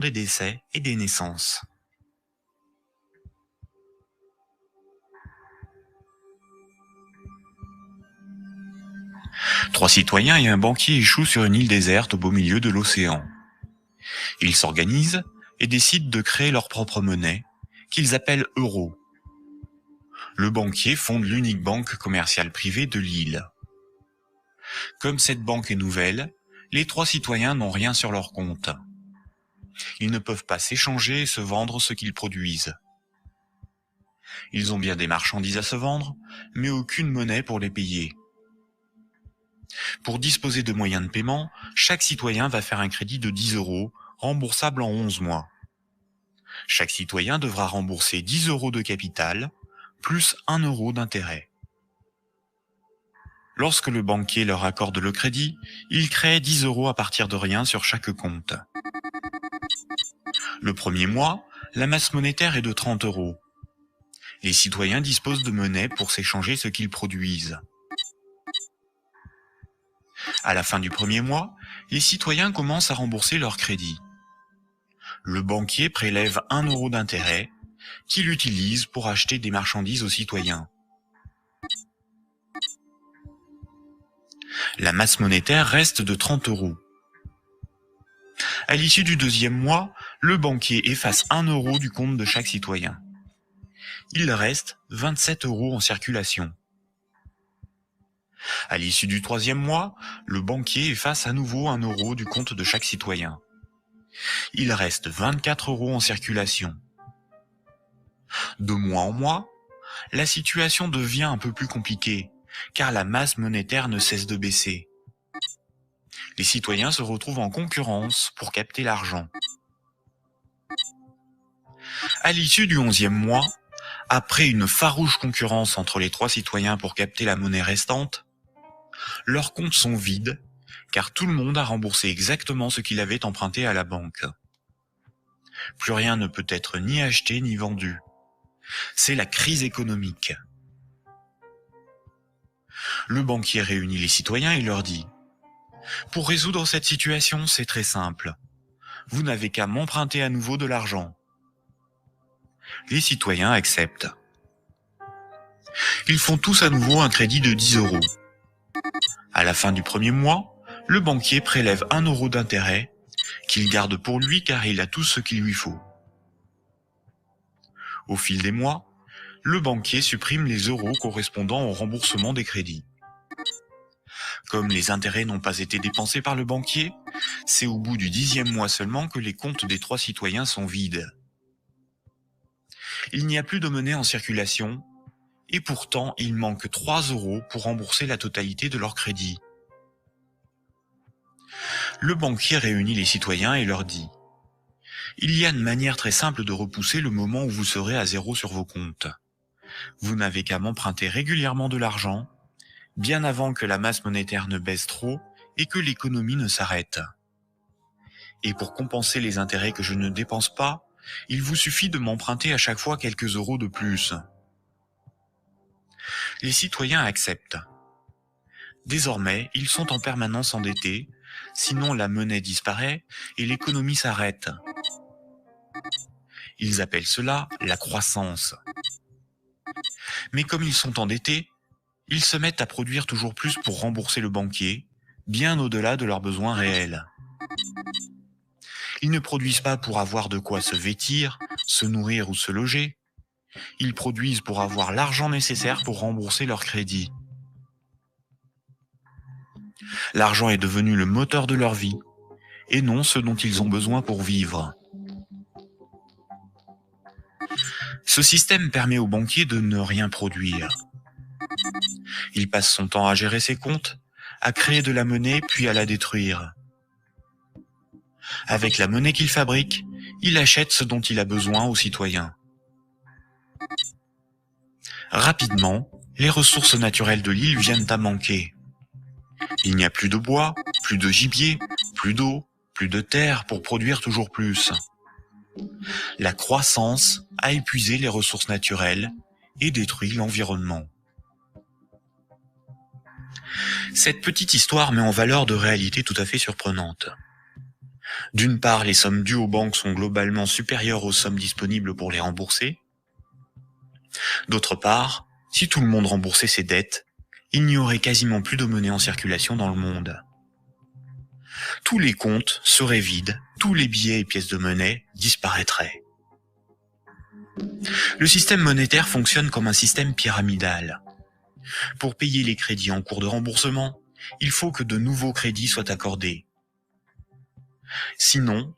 des décès et des naissances. Trois citoyens et un banquier échouent sur une île déserte au beau milieu de l'océan. Ils s'organisent et décident de créer leur propre monnaie, qu'ils appellent euro. Le banquier fonde l'unique banque commerciale privée de l'île. Comme cette banque est nouvelle, les trois citoyens n'ont rien sur leur compte. Ils ne peuvent pas s'échanger et se vendre ce qu'ils produisent. Ils ont bien des marchandises à se vendre, mais aucune monnaie pour les payer. Pour disposer de moyens de paiement, chaque citoyen va faire un crédit de 10 €, remboursable en 11 mois. Chaque citoyen devra rembourser 10 € de capital, plus 1 € d'intérêt. Lorsque le banquier leur accorde le crédit, il crée 10 € à partir de rien sur chaque compte. Le premier mois, la masse monétaire est de 30 €. Les citoyens disposent de monnaie pour s'échanger ce qu'ils produisent. À la fin du premier mois, les citoyens commencent à rembourser leur crédit. Le banquier prélève 1 € d'intérêt qu'il utilise pour acheter des marchandises aux citoyens. La masse monétaire reste de 30 €. À l'issue du deuxième mois, le banquier efface 1 € du compte de chaque citoyen. Il reste 27 € en circulation. À l'issue du troisième mois, le banquier efface à nouveau 1 € du compte de chaque citoyen. Il reste 24 € en circulation. De mois en mois, la situation devient un peu plus compliquée, car la masse monétaire ne cesse de baisser. Les citoyens se retrouvent en concurrence pour capter l'argent. À l'issue du 11e mois, après une farouche concurrence entre les trois citoyens pour capter la monnaie restante, leurs comptes sont vides, car tout le monde a remboursé exactement ce qu'il avait emprunté à la banque. Plus rien ne peut être ni acheté ni vendu. C'est la crise économique. Le banquier réunit les citoyens et leur dit : « Pour résoudre cette situation, c'est très simple. Vous n'avez qu'à m'emprunter à nouveau de l'argent. » Les citoyens acceptent. Ils font tous à nouveau un crédit de 10 €. À la fin du premier mois, le banquier prélève 1 € d'intérêt qu'il garde pour lui car il a tout ce qu'il lui faut. Au fil des mois, le banquier supprime les euros correspondant au remboursement des crédits. Comme les intérêts n'ont pas été dépensés par le banquier, c'est au bout du 10e mois seulement que les comptes des trois citoyens sont vides. Il n'y a plus de monnaie en circulation, et pourtant il manque 3 € pour rembourser la totalité de leur crédit. Le banquier réunit les citoyens et leur dit : « Il y a une manière très simple de repousser le moment où vous serez à zéro sur vos comptes. Vous n'avez qu'à m'emprunter régulièrement de l'argent, bien avant que la masse monétaire ne baisse trop et que l'économie ne s'arrête. Et pour compenser les intérêts que je ne dépense pas, il vous suffit de m'emprunter à chaque fois quelques euros de plus. » Les citoyens acceptent. Désormais, ils sont en permanence endettés, sinon la monnaie disparaît et l'économie s'arrête. Ils appellent cela la croissance. Mais comme ils sont endettés, ils se mettent à produire toujours plus pour rembourser le banquier, bien au-delà de leurs besoins réels. Ils ne produisent pas pour avoir de quoi se vêtir, se nourrir ou se loger. Ils produisent pour avoir l'argent nécessaire pour rembourser leur crédit. L'argent est devenu le moteur de leur vie, et non ce dont ils ont besoin pour vivre. Ce système permet au banquier de ne rien produire. Il passe son temps à gérer ses comptes, à créer de la monnaie puis à la détruire. Avec la monnaie qu'il fabrique, il achète ce dont il a besoin aux citoyens. Rapidement, les ressources naturelles de l'île viennent à manquer. Il n'y a plus de bois, plus de gibier, plus d'eau, plus de terre pour produire toujours plus. La croissance a épuisé les ressources naturelles et détruit l'environnement. Cette petite histoire met en valeur de réalités tout à fait surprenantes. D'une part, les sommes dues aux banques sont globalement supérieures aux sommes disponibles pour les rembourser. D'autre part, si tout le monde remboursait ses dettes, il n'y aurait quasiment plus de monnaie en circulation dans le monde. Tous les comptes seraient vides, tous les billets et pièces de monnaie disparaîtraient. Le système monétaire fonctionne comme un système pyramidal. Pour payer les crédits en cours de remboursement, il faut que de nouveaux crédits soient accordés. Sinon,